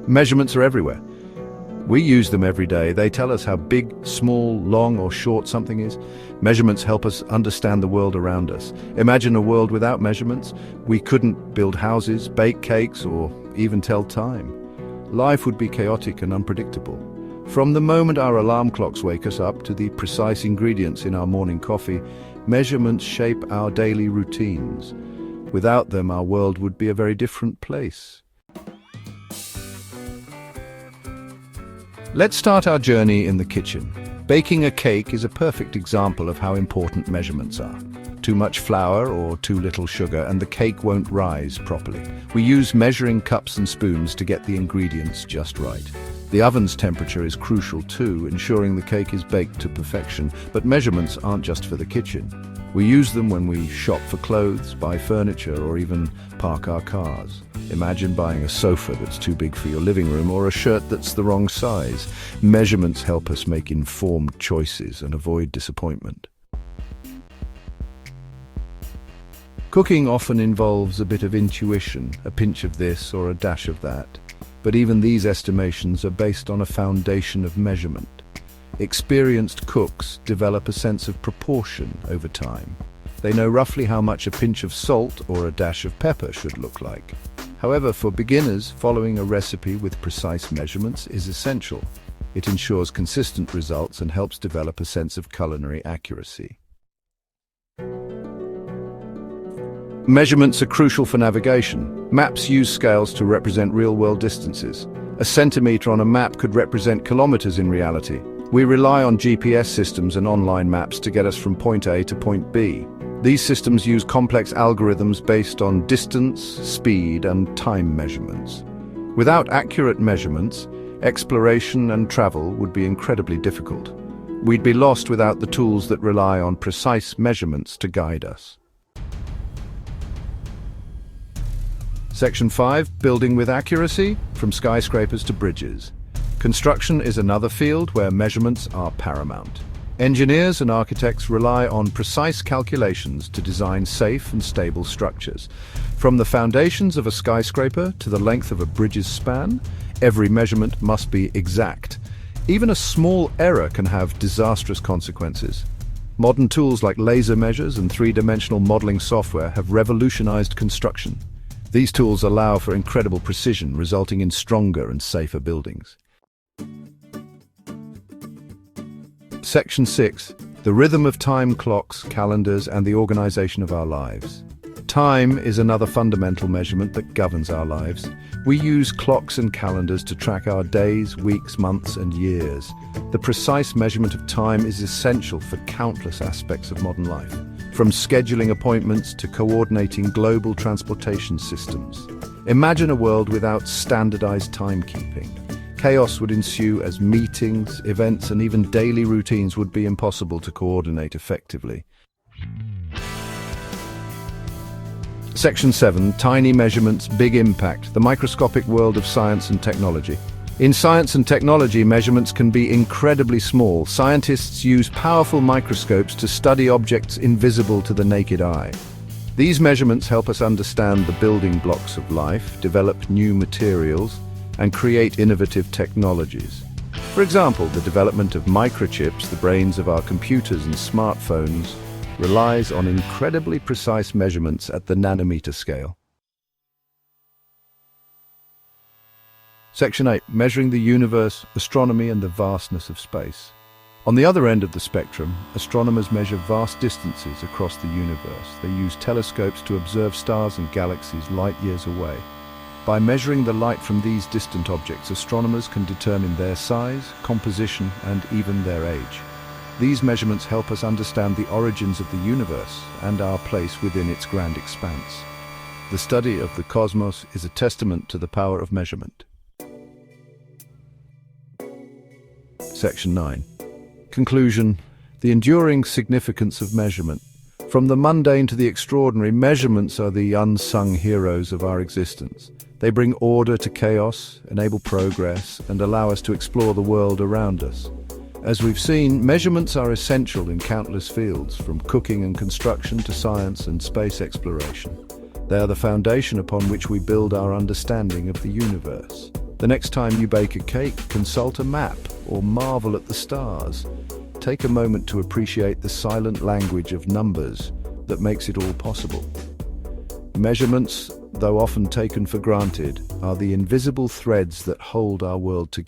Measurements are everywhere. We use them every day. They tell us how big, small, long or short something is. Measurements help us understand the world around us. Imagine a world without measurements. We couldn't build houses, bake cakes, or even tell time. Life would be chaotic and unpredictable. From the moment our alarm clocks wake us up to the precise ingredients in our morning coffee, measurements shape our daily routines. Without them, our world would be a very different place. Let's start our journey in the kitchen. Baking a cake is a perfect example of how important measurements are. Too much flour or too little sugar and the cake won't rise properly. We use measuring cups and spoons to get the ingredients just right. The oven's temperature is crucial too, ensuring the cake is baked to perfection. But measurements aren't just for the kitchen. We use them when we shop for clothes, buy furniture, or even park our cars. Imagine buying a sofa that's too big for your living room or a shirt that's the wrong size. Measurements help us make informed choices and avoid disappointment. Cooking often involves a bit of intuition, a pinch of this or a dash of that. But even these estimations are based on a foundation of measurement. Experienced cooks develop a sense of proportion over time. They know roughly how much a pinch of salt or a dash of pepper should look like. However, for beginners, following a recipe with precise measurements is essential. It ensures consistent results and helps develop a sense of culinary accuracy. Measurements are crucial for navigation. Maps use scales to represent real-world distances. A centimeter on a map could represent kilometers in reality. We rely on GPS systems and online maps to get us from point A to point B. These systems use complex algorithms based on distance, speed, and time measurements. Without accurate measurements, exploration and travel would be incredibly difficult. We'd be lost without the tools that rely on precise measurements to guide us. Section 5, Building with Accuracy, from skyscrapers to bridges. Construction is another field where measurements are paramount. Engineers and architects rely on precise calculations to design safe and stable structures. From the foundations of a skyscraper to the length of a bridge's span, every measurement must be exact. Even a small error can have disastrous consequences. Modern tools like laser measures and three-dimensional modeling software have revolutionized construction. These tools allow for incredible precision, resulting in stronger and safer buildings. Section 6. The rhythm of time clocks, calendars, and the organization of our lives. Time is another fundamental measurement that governs our lives. We use clocks and calendars to track our days, weeks, months, and years. The precise measurement of time is essential for countless aspects of modern life, from scheduling appointments to coordinating global transportation systems. Imagine a world without standardized timekeeping. Chaos would ensue as meetings, events, and even daily routines would be impossible to coordinate effectively. Section 7. Tiny measurements, big impact. The microscopic world of science and technology. In science and technology, measurements can be incredibly small. Scientists use powerful microscopes to study objects invisible to the naked eye. These measurements help us understand the building blocks of life, develop new materials, and create innovative technologies. For example, the development of microchips, the brains of our computers and smartphones, relies on incredibly precise measurements at the nanometer scale. Section 8. Measuring the universe, astronomy, and the vastness of space. On the other end of the spectrum, astronomers measure vast distances across the universe. They use telescopes to observe stars and galaxies light years away. By measuring the light from these distant objects, astronomers can determine their size, composition, and even their age. These measurements help us understand the origins of the universe and our place within its grand expanse. The study of the cosmos is a testament to the power of measurement. Section 9. Conclusion. The enduring significance of measurement. From the mundane to the extraordinary, measurements are the unsung heroes of our existence. They bring order to chaos, enable progress, and allow us to explore the world around us. As we've seen, measurements are essential in countless fields, from cooking and construction to science and space exploration. They are the foundation upon which we build our understanding of the universe. The next time you bake a cake, consult a map or marvel at the stars. Take a moment to appreciate the silent language of numbers that makes it all possible. Measurements, though often taken for granted, are the invisible threads that hold our world together.